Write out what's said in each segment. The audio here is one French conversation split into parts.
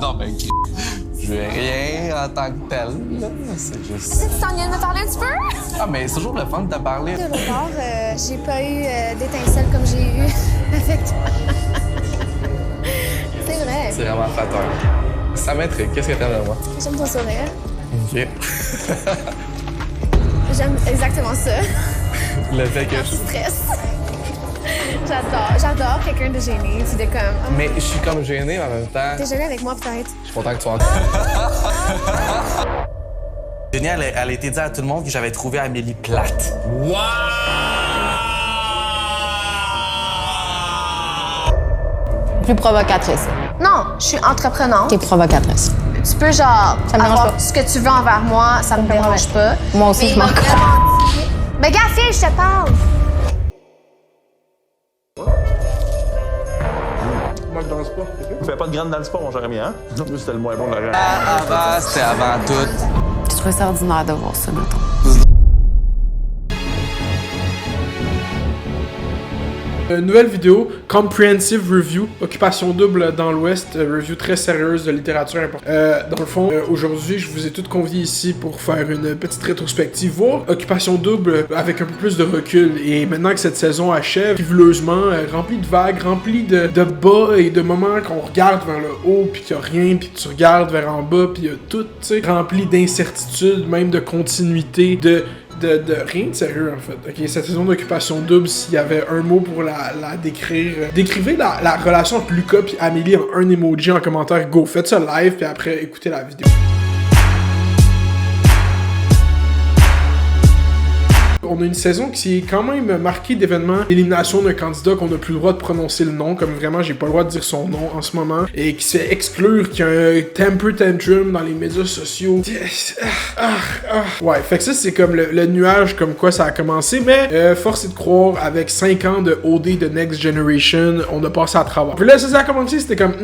Non, ben, je veux rien en tant que tel, là. C'est juste... Tu t'en viens de me parler un petit peu? Ah, mais c'est toujours le fun de te parler. De l'autre bord, j'ai pas eu d'étincelle comme j'ai eu avec toi. C'est vrai. C'est vraiment flatteur. Ça m'intrigue. Qu'est-ce que t'aimes de moi? J'aime ton sourire. OK. J'aime exactement ça. Le fait que Je stresse. J'adore quelqu'un de gêné, puis de comme... Oh, mais je suis comme gêné, mais en même temps... t'es gêné avec moi, peut-être. Je suis content que tu sois... Jenny, elle a été dire à tout le monde que j'avais trouvé Amélie plate. Wow! Plus provocatrice. Non, je suis entreprenante. T'es provocatrice. Tu peux, genre, Ça me dérange avoir pas. ce que tu veux envers moi, ça me dérange pas. Moi aussi, Mais je il m'a m'en vraiment dit... Mais gars, fille, je te parle. Moi, dans le sport. Fais pas de grande dans le sport, mon Jérémy, hein? Lui, c'était le moins bon de la Avant, c'était avant tout. Je trouvais ça ordinaire de voir ça, mettons. Nouvelle vidéo, Comprehensive Review, Occupation double dans l'Ouest, review très sérieuse de littérature importante. Dans le fond, aujourd'hui, je vous ai toutes conviés ici pour faire une petite rétrospective, voir Occupation double avec un peu plus de recul. Et maintenant que cette saison achève, friveleusement, remplie de vagues, remplie de bas et de moments qu'on regarde vers le haut, puis qu'il n'y a rien, puis tu regardes vers en bas, puis il y a tout, tu sais, rempli d'incertitudes, même de continuité, de rien de sérieux, en fait. Ok, cette saison d'Occupation double, s'il y avait un mot pour la décrire, décrivez la relation entre Lucas et Amélie en un emoji en commentaire. Go, faites ça live, puis après, écoutez la vidéo. On a une saison qui est quand même marquée d'événements, d'élimination d'un candidat qu'on n'a plus le droit de prononcer le nom, comme vraiment j'ai pas le droit de dire son nom en ce moment, et qui se fait exclure, qui a un temper tantrum dans les médias sociaux. Ouais, fait que ça c'est comme le nuage comme quoi ça a commencé, mais force est de croire, avec 5 ans de OD de Next Generation, on a passé à travers. Puis là, ça a commencé, c'était comme,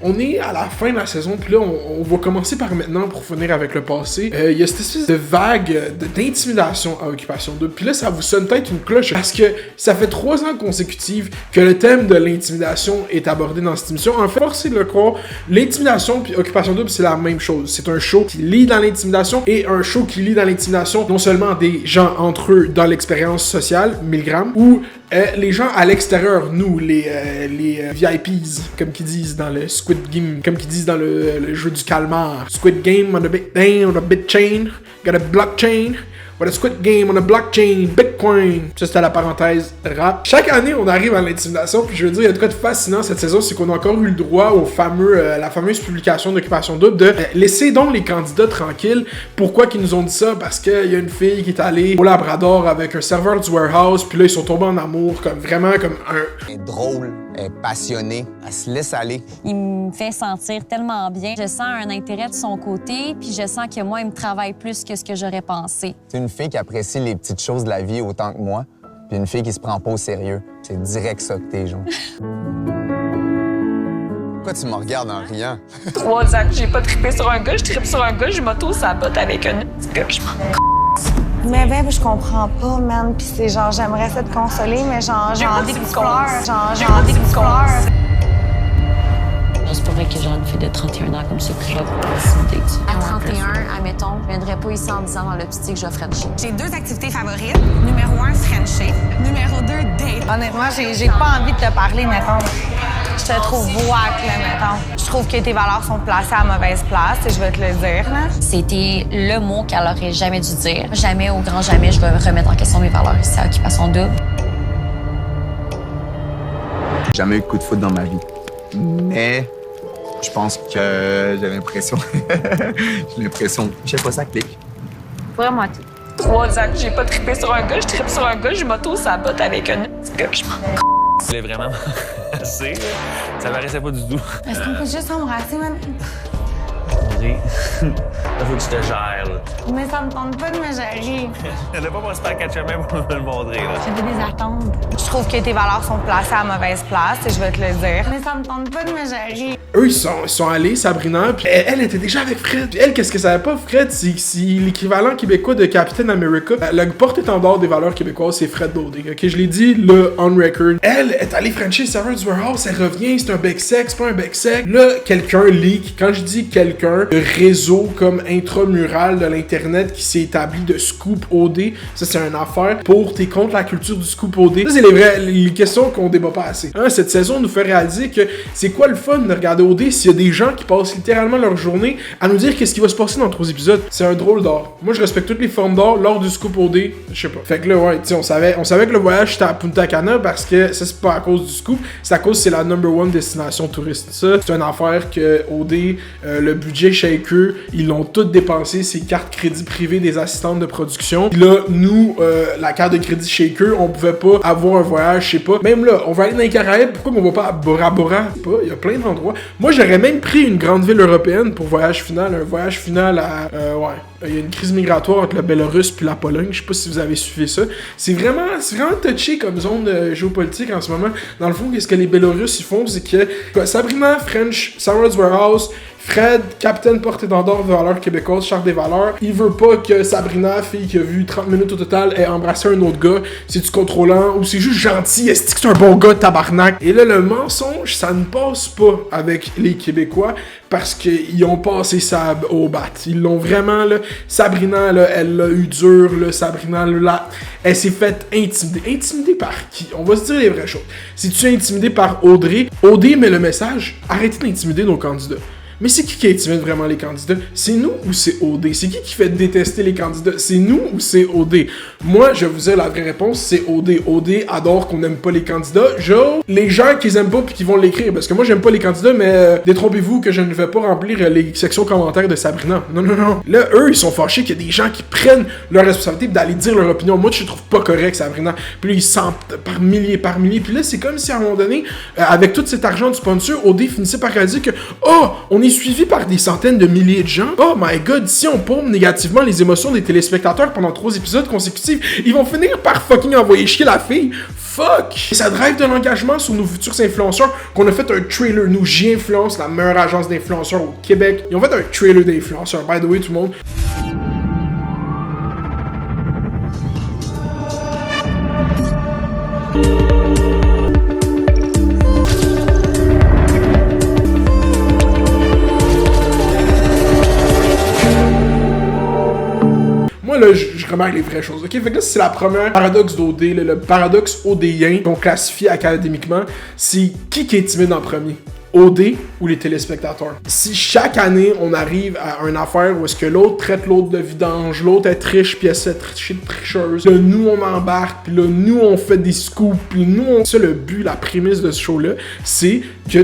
on est à la fin de la saison, puis là, on va commencer par maintenant pour finir avec le passé. Il y a cette espèce de vague d'intimidation à Occupation double. Puis là, ça vous sonne peut-être une cloche parce que ça fait 3 ans consécutifs que le thème de l'intimidation est abordé dans cette émission. En fait, forcé de le croire, l'intimidation puis Occupation double, c'est la même chose. C'est un show qui lit dans l'intimidation et un show qui lit dans l'intimidation non seulement des gens entre eux dans l'expérience sociale, 1000 grammes, ou les gens à l'extérieur, nous, les VIPs, comme qu'ils disent dans le Squid Game, comme qu'ils disent dans le jeu du calmar. Squid Game on a big thing, on a bit chain, got a blockchain. What a Squid Game on a blockchain, Bitcoin. Ça, c'était la parenthèse rap. Chaque année, on arrive à l'intimidation, puis je veux dire, il y a de quoi de fascinant cette saison, c'est qu'on a encore eu le droit au la fameuse publication d'Occupation double de laisser donc les candidats tranquilles. Pourquoi qu'ils nous ont dit ça? Parce qu'il y a une fille qui est allée au Labrador avec un serveur du warehouse, puis là, ils sont tombés en amour, comme vraiment comme un... Elle est drôle, elle est passionnée, elle se laisse aller. Il me fait sentir tellement bien. Je sens un intérêt de son côté, puis je sens que moi, il me travaille plus que ce que j'aurais pensé. C'est une fille qui apprécie les petites choses de la vie autant que moi, puis une fille qui se prend pas au sérieux. C'est direct ça que t'es, genre. Pourquoi tu me regardes en riant? 3 ans que j'ai pas trippé sur un gars, je trippe sur un gars, je m'auto-sabote avec un petit gars, je m'en... Mais ben, je comprends pas, man. Pis c'est genre, j'aimerais ça te consoler, mais genre, j'ai envie que tu pleures. Genre, j'ai envie que tu pleures. C'est pas vrai que j'ai une fille de 31 ans comme ça que je vais intimider. À 31, admettons, je viendrais pas ici en disant dans l'optique que je ferais chier. J'ai 2 activités favorites. Numéro 1, Frencher. Numéro 2, date. Honnêtement, j'ai pas envie de te parler, mettons. Je te trouve whack, là, mettons. Je trouve que tes valeurs sont placées à mauvaise place, et je vais te le dire, là. C'était le mot qu'elle aurait jamais dû dire. Jamais, au grand jamais, je vais remettre en question mes valeurs ici à Occupation double. J'ai jamais eu de coup de foot dans ma vie. Mais je pense que j'ai l'impression... Je sais pas, ça clique. Vraiment tout. 3 ans que j'ai pas trippé sur un gars, je trippe sur un gars, je m'auto-sabote avec un petit gars, je m'en... Je voulais vraiment assez. Ça paraissait pas du tout. Est-ce qu'on peut juste embrasser, man? Audrey. Là, faut que tu te gères, là. Mais ça me tente pas de me gérer. Elle n'a pas passé par 4 chemins pour me le montrer, là. J'avais des attentes. Je trouve que tes valeurs sont placées à mauvaise place, et je vais te le dire. Mais ça me tente pas de me gérer. Eux, ils sont allés, Sabrina, puis elle était déjà avec Fred. Puis elle, qu'est-ce que ça savait pas, Fred? C'est l'équivalent québécois de Captain America. Le porte-étendard des valeurs québécoises, c'est Fred Daudé. Ok, je l'ai dit, le on record. Elle est allée Frencher Savage Warehouse, elle revient, c'est un bec sec, c'est pas un bec sec. Là, quelqu'un leak. Quand je dis quelqu'un, le réseau comme intramural de l'internet qui s'est établi de Scoop OD, ça c'est une affaire pour t'es contre la culture du Scoop OD. Ça c'est les questions qu'on débat pas assez. Hein, cette saison nous fait réaliser que c'est quoi le fun de regarder OD s'il y a des gens qui passent littéralement leur journée à nous dire qu'est-ce qui va se passer dans 3 épisodes. C'est un drôle d'art. Moi je respecte toutes les formes d'art lors du Scoop OD, je sais pas. Fait que là ouais, tu sais, on savait que le voyage c'était à Punta Cana parce que ça c'est pas à cause du Scoop, c'est à cause que c'est la #1 destination touriste. Ça c'est une affaire que OD, le budget shaker, ils l'ont tout dépensé, ces cartes crédit privées des assistantes de production. Puis là, nous, la carte de crédit shaker, on pouvait pas avoir un voyage, je sais pas. Même là, on va aller dans les Caraïbes, pourquoi on va pas à Bora Bora? Il y a plein d'endroits. Moi, j'aurais même pris une grande ville européenne pour voyage final, un voyage final à... ouais. Il y a une crise migratoire entre le Bélarus puis la Pologne. Je sais pas si vous avez suivi ça. C'est vraiment touché comme zone géopolitique en ce moment. Dans le fond, qu'est-ce que les Bélorusses ils font, c'est que Sabrina, French, Sarah's Warehouse, Fred, Captain porte-étendard de valeurs québécoises, charte des valeurs, il veut pas que Sabrina, fille qui a vu 30 minutes au total, ait embrassé un autre gars. C'est-tu contrôlant ou c'est juste gentil? Est-ce que c'est un bon gars, tabarnak? Et là, le mensonge, ça ne passe pas avec les Québécois parce qu'ils ont passé ça au bat. Ils l'ont vraiment, là. Sabrina, là, elle l'a eu dur, là. Sabrina, là, elle s'est faite intimider. Intimider par qui? On va se dire les vraies choses. Si tu es intimidé par Audrey, Audrey met le message, arrêtez d'intimider nos candidats. Mais c'est qui intimide vraiment les candidats? C'est nous ou c'est OD? C'est qui fait détester les candidats? C'est nous ou c'est OD? Moi, je vous ai la vraie réponse, c'est OD. OD adore qu'on n'aime pas les candidats. Genre, les gens qui les aiment pas puis qui vont l'écrire. Parce que moi, j'aime pas les candidats, mais détrompez-vous que je ne vais pas remplir les sections commentaires de Sabrina. Non. Là, eux, ils sont fâchés qu'il y a des gens qui prennent leur responsabilité d'aller dire leur opinion. Moi, je trouve pas correct, Sabrina. Puis là, ils sentent par milliers. Puis là, c'est comme si à un moment donné, avec tout cet argent du sponsor, OD finissait par réaliser que, oh, on est suivi par des centaines de milliers de gens. Oh my god, si on pompe négativement les émotions des téléspectateurs pendant 3 épisodes consécutifs, ils vont finir par fucking envoyer chier la fille. Fuck! Et ça drive de l'engagement sur nos futurs influenceurs qu'on a fait un trailer. Nous, J-Influence, la meilleure agence d'influenceurs au Québec. Ils ont fait un trailer d'influenceurs. By the way, tout le monde. Là, je remarque les vraies choses. Ok, fait que là, c'est la première paradoxe d'OD, le paradoxe odéen qu'on classifie académiquement. C'est qui est timide en premier? OD ou les téléspectateurs? Si chaque année, on arrive à une affaire où est-ce que l'autre traite l'autre de vidange, l'autre est triche, puis elle se tricher de tricheuse, là, nous, on embarque, puis là, nous, on fait des scoops, puis nous, on... Ça, le but, la prémisse de ce show-là, c'est que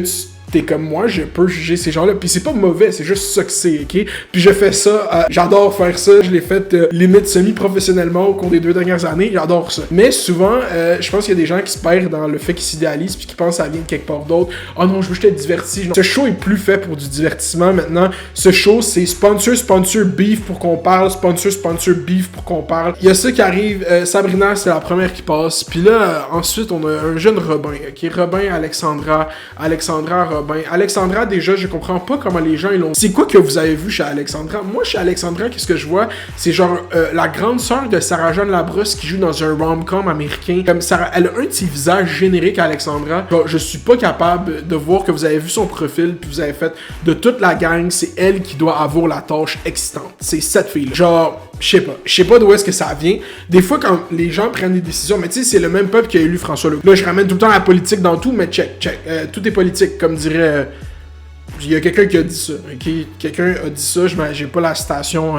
t'es comme moi, je peux juger ces gens-là. Puis c'est pas mauvais, c'est juste ça que c'est, ok? Puis je fais ça, j'adore faire ça. Je l'ai fait limite semi-professionnellement au cours des 2 dernières années. J'adore ça. Mais souvent, je pense qu'il y a des gens qui se perdent dans le fait qu'ils s'idéalisent puis qui pensent à ça vient de quelque part d'autre. Oh non, je veux juste être diverti. Ce show est plus fait pour du divertissement maintenant. Ce show, c'est sponsor beef pour qu'on parle. Sponsor beef pour qu'on parle. Il y a ça qui arrive. Sabrina, c'est la première qui passe. Puis là, ensuite, on a un jeune Robin, ok? Robin, Alexandra, Alexandra, déjà, je comprends pas comment les gens ils l'ont. C'est quoi que vous avez vu chez Alexandra? Moi, chez Alexandra, qu'est-ce que je vois? C'est genre la grande sœur de Sarah-Jeanne Labrosse qui joue dans un rom-com américain. Comme Sarah, elle a un de ses visages génériques, Alexandra. Genre, je suis pas capable de voir que vous avez vu son profil puis vous avez fait de toute la gang, c'est elle qui doit avoir la tâche excitante. C'est cette fille-là. Genre, je sais pas d'où est-ce que ça vient. Des fois, quand les gens prennent des décisions, mais tu sais, c'est le même peuple qui a élu François Legault. Là, je ramène tout le temps la politique dans tout, mais check. Tout est politique, comme dirait... Il y a quelqu'un qui a dit ça, ok? Quelqu'un a dit ça, j'ai pas la citation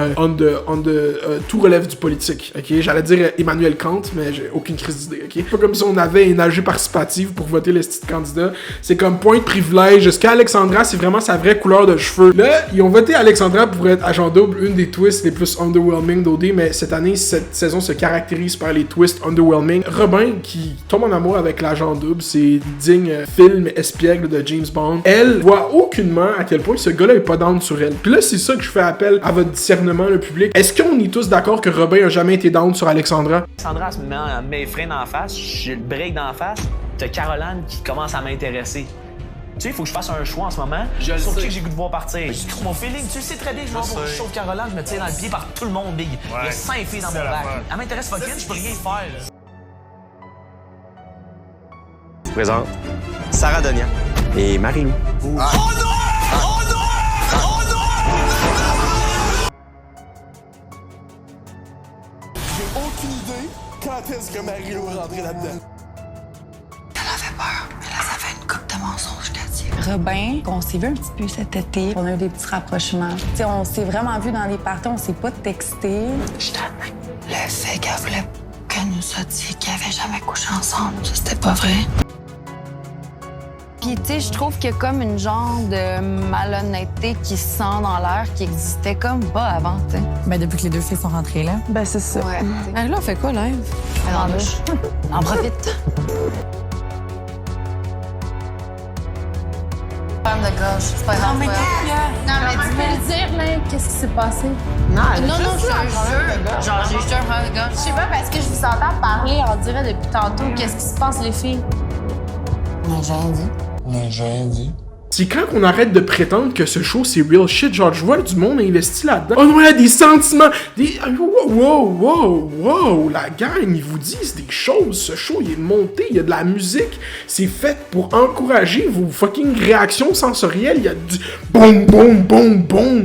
tout relève du politique, ok? J'allais dire Emmanuel Kant, mais j'ai aucune crise d'idée, ok? Pas comme si on avait une AG participative pour voter les petits candidats. C'est comme point de privilège. Jusqu'à Alexandra, c'est vraiment sa vraie couleur de cheveux. Là, ils ont voté Alexandra pour être agent double, une des twists les plus underwhelming d'OD, mais cette année, cette saison se caractérise par les twists underwhelming. Robin, qui tombe en amour avec l'agent double, c'est digne film espiègle de James Bond. Elle voit aucunement genuinement à quel point ce gars-là est pas down sur elle. Puis là, c'est ça que je fais appel à votre discernement, le public. Est-ce qu'on est tous d'accord que Robin a jamais été down sur Alexandra? Alexandra se met mes freins d'en face, j'ai le break d'en face, t'as Caroline qui commence à m'intéresser. Tu sais, il faut que je fasse un choix en ce moment. Sur qui j'ai goût de voir partir. Mon feeling, tu le sais très bien que je m'en vais, je sauve Caroline, je me tire dans le pied par tout le monde, big. Il y a 5 filles dans mon bac. Elle m'intéresse fucking, je peux rien y faire. Je vous présente Sarah Donia et Marie-Lou. Oh non! Oh non! Oh non! J'ai aucune idée quand est-ce que Marie-Lou est rentrée là-dedans. Elle avait peur, mais là, ça fait une coupe de mensonges qu'elle dit. Robin, on s'est vu un petit peu cet été. On a eu des petits rapprochements. T'sais, on s'est vraiment vu dans les parties, on s'est pas texté. Je t'admets. Le fait qu'elle voulait qu'elle nous a dit qu'ils avaient jamais couché ensemble, ça, c'était pas vrai. Puis, tu sais, je trouve qu'il y a comme une genre de malhonnêteté qui se sent dans l'air, qui existait comme pas avant, tu sais. Ben, depuis que les deux filles sont rentrées là. Ben, c'est ça. Ouais. Là, on fait quoi, live? En douche. On en profite. Problème de gorge, c'est pas grave. Non, mais tu peux le dire, là, qu'est-ce qui s'est passé? Non, je te jure. Genre, j'ai juste un problème de gorge. Je sais pas, parce que je vous entends parler, on dirait depuis tantôt, qu'est-ce qui se passe, les filles? J'ai rien dit. C'est quand qu'on arrête de prétendre que ce show c'est real shit, genre je vois du monde investi là-dedans. Oh non, il y a des sentiments, des... Wow, la gang, ils vous disent des choses, ce show il est monté, il y a de la musique, c'est fait pour encourager vos fucking réactions sensorielles, il y a du boum.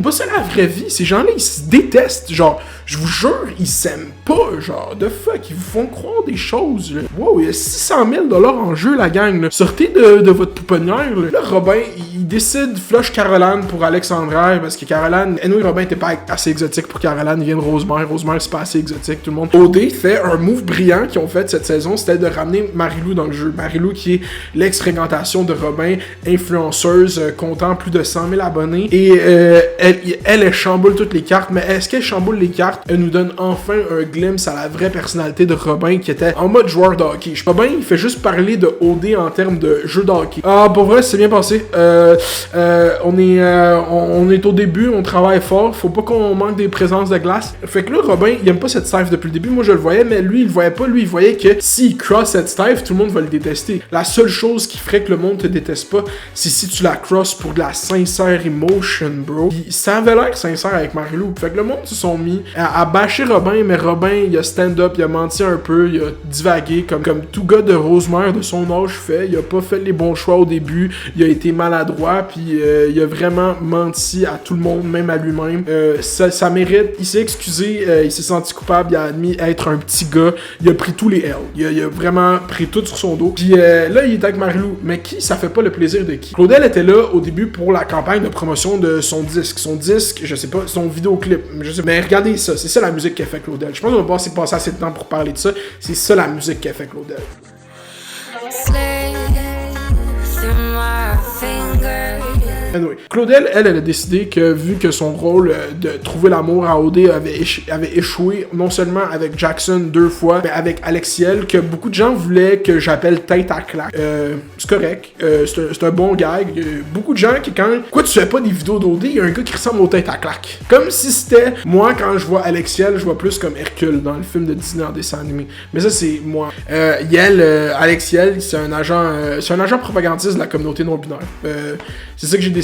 Pas ça la vraie vie, ces gens-là ils se détestent, genre, je vous jure, ils s'aiment pas, genre, de fuck, ils vous font croire des choses, là. Wow, il y a 600 000 $ en jeu, la gang, là. Sortez de votre pouponnière, là. Là, Robin, il décide flush Caroline pour Alexandra, parce que Caroline, et Robin était pas assez exotique pour Caroline, il vient de Rosemère c'est pas assez exotique, tout le monde. OD fait un move brillant qu'ils ont fait cette saison, c'était de ramener Marie-Lou dans le jeu. Marie-Lou qui est l'ex-fréquentation de Robin, influenceuse, comptant plus de 100 000 abonnés, et elle chamboule toutes les cartes, mais est-ce qu'elle chamboule les cartes? Elle nous donne enfin un glimpse à la vraie personnalité de Robin qui était en mode joueur de hockey. Robin, il fait juste parler de OD en termes de jeu de hockey. Ah, pour vrai, c'est bien passé. On est au début, on travaille fort, faut pas qu'on manque des présences de glace. Fait que là, Robin, il aime pas cette style depuis le début, moi je le voyais, mais lui, il le voyait pas, lui, il voyait que s'il cross cette style, tout le monde va le détester. La seule chose qui ferait que le monde te déteste pas, c'est si tu la crosses pour de la sincère emotion, bro. Puis ça avait l'air sincère avec Marie-Lou. Fait que le monde se sont mis à bâcher Robin, mais Robin, il a stand-up, il a menti un peu, il a divagué comme tout gars de Rosemère de son âge fait. Il a pas fait les bons choix au début, il a été maladroit, puis il a vraiment menti à tout le monde, même à lui-même. Ça mérite, il s'est excusé, il s'est senti coupable, il a admis être un petit gars, il a pris tous les L. Il a vraiment pris tout sur son dos. Puis là, il est avec Marie-Lou. Mais qui, ça fait pas le plaisir de qui? Claudel était là au début pour la campagne de promotion de son disque. Son disque, je sais pas, son vidéoclip, je sais pas. Mais regardez ça, c'est ça la musique qu'a fait Claudel. Je pense qu'on va passer assez de temps pour parler de ça. C'est ça la musique qu'a fait Claudel. Anyway, Claudel, elle a décidé que, vu que son rôle de trouver l'amour à OD avait échoué, non seulement avec Jackson 2 fois, mais avec Alexiel, que beaucoup de gens voulaient que j'appelle tête à claque. C'est correct, c'est un bon gag. Beaucoup de gens qui, pourquoi tu fais pas des vidéos d'OD, il y a un gars qui ressemble aux têtes à claque. Comme si c'était, moi, quand je vois Alexiel, je vois plus comme Hercule dans le film de Disney en dessin animé. Mais ça, c'est moi. Alexiel, c'est un agent propagandiste de la communauté non-binaire. C'est ça que j'ai décidé.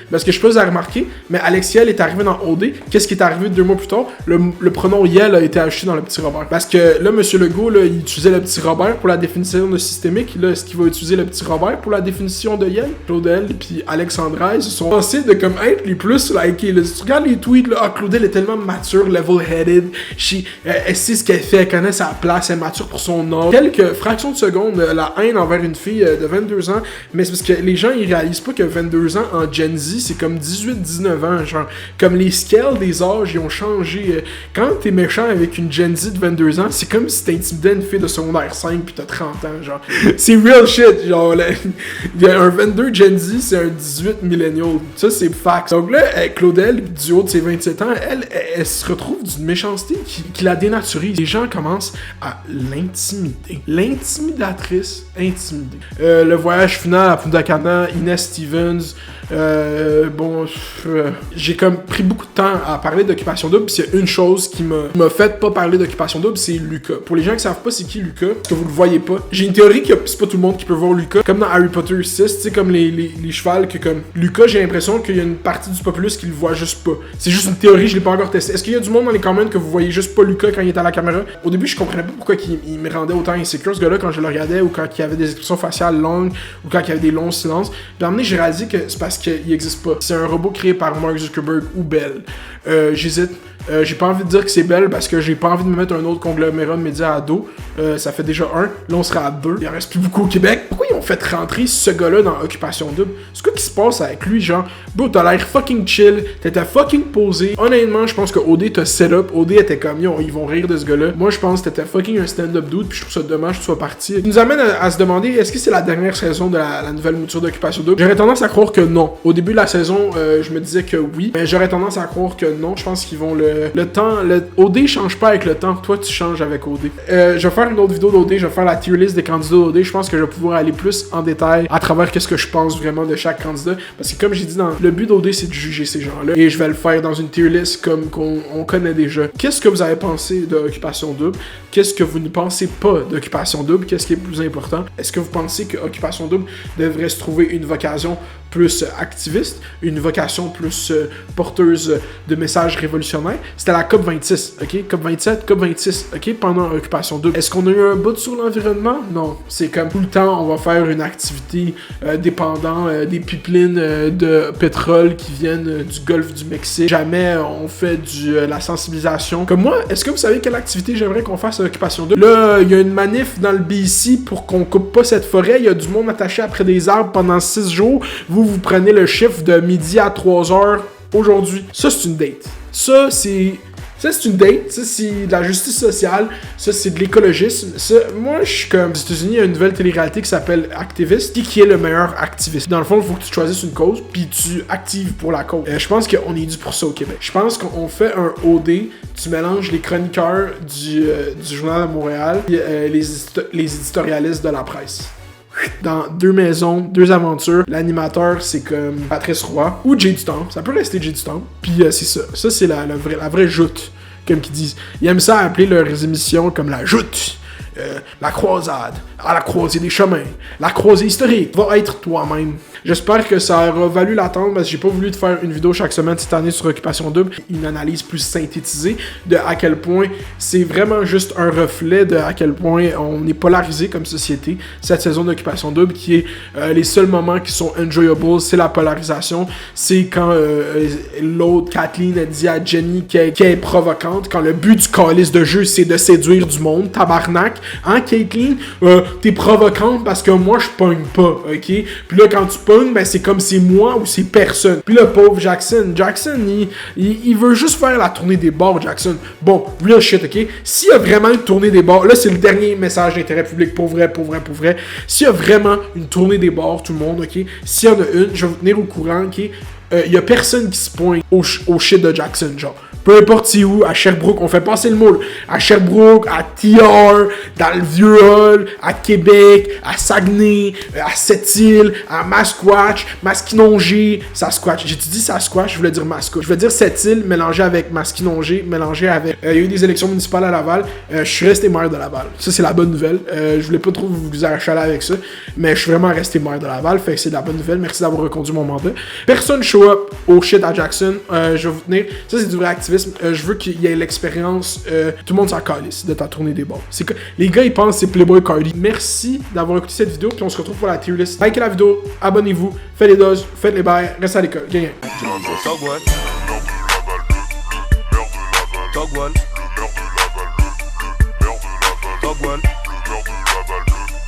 Parce que je peux vous remarquer, mais Alexiel est arrivé dans OD. Qu'est-ce qui est arrivé 2 mois plus tard? Le pronom Yel a été ajouté dans le petit Robert. Parce que là, M. Legault, là, il utilisait le petit Robert pour la définition de systémique. Là, est-ce qu'il va utiliser le petit Robert pour la définition de Yel? Claudel puis Alexandra, ils se sont pensés de comme être les plus likés. Là. Si tu regardes les tweets, là, Claudel est tellement mature, level-headed. Elle sait ce qu'elle fait, elle connaît sa place, elle est mature pour son âge. Quelques fractions de secondes, la haine envers une fille de 22 ans, mais c'est parce que les gens, ils réalisent pas que 22 ans en Gen Z, c'est comme 18-19 ans, genre, comme les scales des âges, ils ont changé. Quand t'es méchant avec une Gen Z de 22 ans, c'est comme si t'intimidais une fille de secondaire 5 pis t'as 30 ans, genre. C'est real shit, genre, il y a un 22 Gen Z, c'est un 18 millennial. Ça, c'est fact. Donc là, Claudel, du haut de ses 27 ans, elle se retrouve d'une méchanceté qui la dénaturise. Les gens commencent à l'intimider. L'intimidatrice intimidée. Le voyage final à Punta Cana, Inès Stevens, J'ai comme pris beaucoup de temps à parler d'Occupation Double, puis c'est une chose qui m'a fait pas parler d'Occupation Double, c'est Lucas. Pour les gens qui savent pas c'est qui Lucas, parce que vous le voyez pas, j'ai une théorie que c'est pas tout le monde qui peut voir Lucas, comme dans Harry Potter 6, tu sais, comme les chevals, que comme Lucas, j'ai l'impression qu'il y a une partie du populace qui le voit juste pas. C'est juste une théorie, je l'ai pas encore testé. Est-ce qu'il y a du monde dans les comments que vous voyez juste pas Lucas quand il est à la caméra? Au début, je comprenais pas pourquoi il me rendait autant insécure, ce gars-là, quand je le regardais, ou quand il y avait des expressions faciales longues, ou quand il y avait des longs silences. Puis à un moment donné, j'ai réalisé que c'est parce qu'il existe pas. C'est un robot créé par Mark Zuckerberg ou Bell. J'hésite. J'ai pas envie de dire que c'est Bell parce que j'ai pas envie de me mettre un autre conglomérat de médias à dos. Ça fait déjà 1. Là, on sera à 2. Il en reste plus beaucoup au Québec. Pourquoi ils ont fait rentrer ce gars-là dans Occupation Double? C'est quoi qui se passe avec lui, genre? Bro, t'as l'air fucking chill. T'étais fucking posé. Honnêtement, je pense que OD t'a set up. OD était comme, yo, ils vont rire de ce gars-là. Moi, je pense que t'étais fucking un stand-up dude. Puis je trouve ça dommage que tu sois parti. Il nous amène à se demander, est-ce que c'est la dernière saison de la nouvelle mouture d'Occupation Double? J'aurais tendance à croire que non. Au début de la saison, je me disais que oui. Mais j'aurais tendance à croire que non. Je pense qu'ils vont le temps... OD change pas avec le temps, toi tu changes avec OD. Je vais faire une autre vidéo d'OD, je vais faire la tier list des candidats d'OD. Je pense que je vais pouvoir aller plus en détail à travers qu'est-ce que je pense vraiment de chaque candidat. Parce que comme j'ai dit, le but d'OD c'est de juger ces gens-là. Et je vais le faire dans une tier list comme qu'on connaît déjà. Qu'est-ce que vous avez pensé d'Occupation Double? Qu'est-ce que vous ne pensez pas d'Occupation Double? Qu'est-ce qui est plus important? Est-ce que vous pensez que Occupation Double devrait se trouver une vocation plus activiste, une vocation plus porteuse de messages révolutionnaires? C'était la COP26, ok? COP27, COP26, ok? Pendant Occupation Double. Est-ce qu'on a eu un bout sur l'environnement? Non. C'est comme tout le temps, on va faire une activité dépendant des pipelines de pétrole qui viennent du golfe du Mexique. Jamais on fait la sensibilisation. Comme moi, est-ce que vous savez quelle activité j'aimerais qu'on fasse à Occupation Double? Là, il y a une manif dans le BC pour qu'on coupe pas cette forêt. Il y a du monde attaché après des arbres pendant 6 jours. Vous prenez le chiffre de midi à 3h aujourd'hui. Ça, c'est une date. Ça, c'est une date. Ça, c'est de la justice sociale. Ça, c'est de l'écologisme. Ça, moi, je suis comme... Aux États-Unis, il y a une nouvelle télé-réalité qui s'appelle Activist. Qui est le meilleur activiste? Dans le fond, il faut que tu choisisses une cause, puis tu actives pour la cause. Je pense qu'on est dû pour ça au Québec. Je pense qu'on fait un OD. Tu mélanges les chroniqueurs du Journal de Montréal et les éditorialistes de la presse. Dans 2 maisons, 2 aventures. L'animateur, c'est comme Patrice Roy ou Jay du Temple. Ça peut rester Jay du Temple. Puis c'est ça. Ça, c'est la vraie joute, comme qu'ils disent. Ils aiment ça appeler leurs émissions comme la joute. La croisade, à la croisée des chemins, la croisée historique. Va être toi-même. J'espère que ça aura valu l'attente parce que j'ai pas voulu te faire une vidéo chaque semaine cette année sur Occupation Double. Une analyse plus synthétisée de à quel point c'est vraiment juste un reflet de à quel point on est polarisé comme société. Cette saison d'Occupation Double qui est les seuls moments qui sont enjoyable, c'est la polarisation. C'est quand l'autre, Kathleen, a dit à Jenny qu'elle est provocante, quand le but du calice de jeu c'est de séduire du monde. Tabarnak, hein Kathleen? T'es provocante parce que moi je pogne pas, ok? Puis là quand tu pognes, ben c'est comme c'est moi ou c'est personne. Puis le pauvre Jackson, il veut juste faire la tournée des bars, Jackson. Bon, real shit, ok? S'il y a vraiment une tournée des bars, là c'est le dernier message d'intérêt public, pour vrai. S'il y a vraiment une tournée des bars, tout le monde, ok? S'il y en a une, je vais vous tenir au courant, ok? Il y a personne qui se pointe au shit de Jackson, genre. Peu importe c'est où, à Sherbrooke, on fait passer le mot, là. À Sherbrooke, à TR, dans le Vieux-Hall, à Québec, à Saguenay, à Sept-Îles, à Masquatch, Masquinongé, Sasquatch. J'ai dit Sasquatch, je voulais dire Masquatch. Je voulais dire Sept-Îles mélangé avec Masquinongé, mélangé avec... il y a eu des élections municipales à Laval. Je suis resté maire de Laval. Ça, c'est la bonne nouvelle. Je voulais pas trop vous achaler avec ça, mais je suis vraiment resté maire de Laval, fait que c'est de la bonne nouvelle. Merci d'avoir reconduit mon mandat. Personne show up au shit à Jackson. Je vais vous tenir. Ça, c'est du vrai activisme. Je veux qu'il y ait l'expérience. Tout le monde s'en calisse de ta tournée des bars. C'est que les gars, ils pensent que c'est Playboy Cardi. Merci d'avoir écouté cette vidéo. Puis on se retrouve pour la tier list. Likez la vidéo, abonnez-vous, faites les doses, faites les bails, restez à l'école. Gang. Talk one.